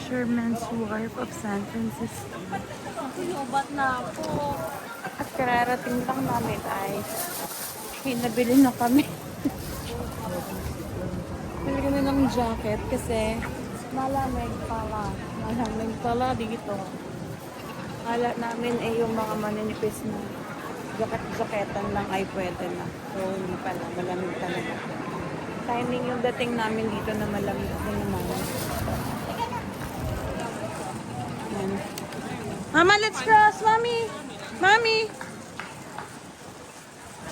Fisherman's Wharf of San Francisco. Sinubat na ako. At kararating lang namin ay nabili na kami. Bili kami ng jacket kasi malamig pala. Malamig pala dito. Kala namin ay yung mga maninipis na jacket-jacketan lang ay pwede na. So, hindi pala. Malamig talaga. Timing yung dating namin dito na malamig din naman. Yan. Mama, let's cross! Mommy! Mommy!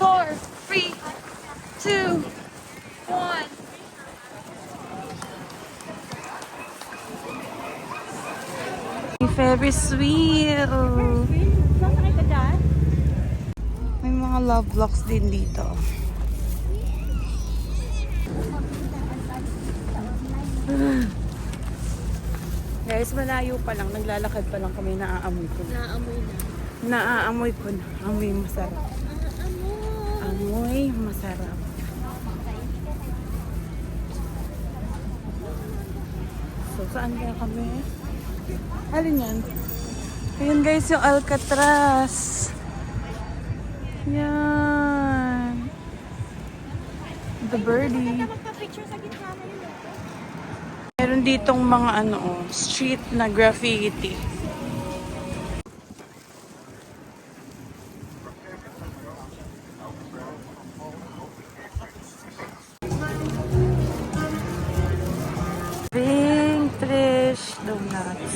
4, 3, 2, 1. Ferris wheel. Sasakay ka dyan? May mga love blocks din dito. Guys, malayo pa lang. Naglalakad pa lang kami. Naaamoy ko na. Naamoy na. Naaamoy ko na. Amoy masarap. Amoy masarap. So, saan kaya kami? Alin yan? Ayun guys, yung Alcatraz. Yan. The birdie. Magpa-picture sa gitna na yun. Meron ditong mga street na graffiti. Bing Trish Donuts.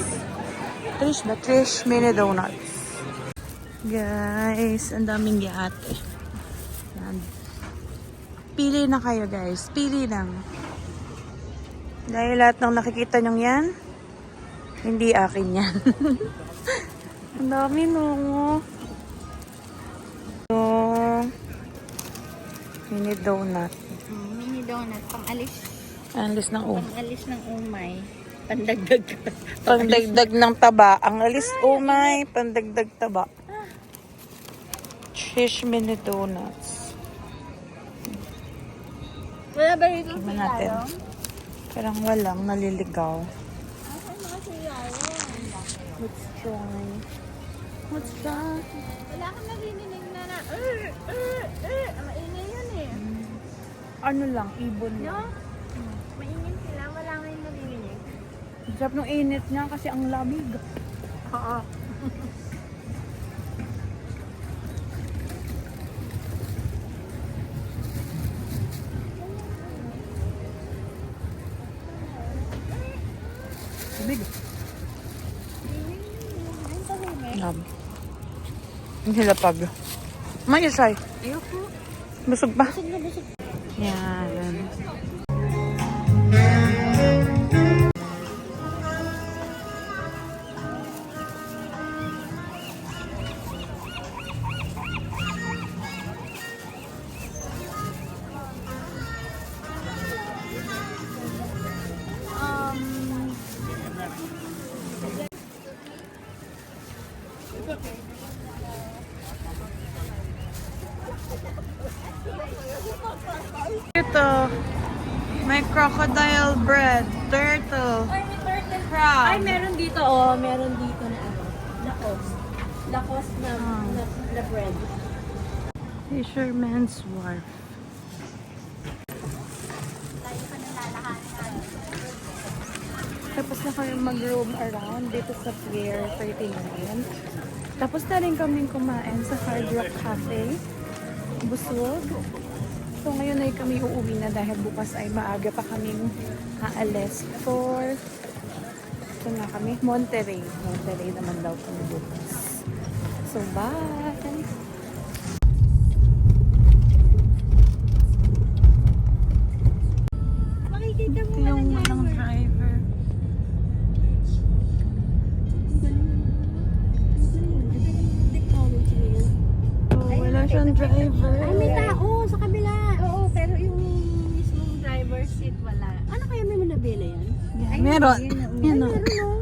Trish ba? Trish Mini Donuts. Guys, ang daming yate. Yan. Pili na kayo guys. Pili lang. Dahil lahat ng nakikita nyong yan, hindi akin yan. Ang dami no. So, mini donut. Mini donut. Pang-alis. Alis ng Pang-alis ng umay. Pandagdag. Pandagdag ng taba. Ang alis umay, pandagdag taba. Trish mini donuts. Wala ba rito Tingnan natin. Parang walang naliligaw. Asan mga sigayon? Let's try. Let's try. Wala kang narinig na maingay yun eh. Ano lang, ibon No? lang. Maingay sila. Wala ngayon narinig. Sarap ng init niya kasi ang lamig. Oo. Lamig. Ang tahimik. Ang hilapag. May try. Ayoko. Busog ba? Busog na busog. Yan. Ito, may crocodile bread, turtle, Ay, may turtle. crab. Ay, meron dito, oh. Meron dito na ano. Lakos. Lakos na bread. Fisherman's Wharf. Tapos na kami mag-roam around dito sa Pier 39. Tapos na rin kaming kumain sa Hard Rock Cafe. Busog. So ngayon ay kami uuwi na dahil bukas ay maaga pa kaming aalis for ito na kami, Monterey. Monterey naman daw kami bukas. So bye! Makikita mo Ito yung walang driver. Oh, wala siyang driver. Ay, may tao sa kabila. Oo, pero yung mismong driver seat wala. Ano kaya may manabela yan? Meron. Yan o. Meron, oh.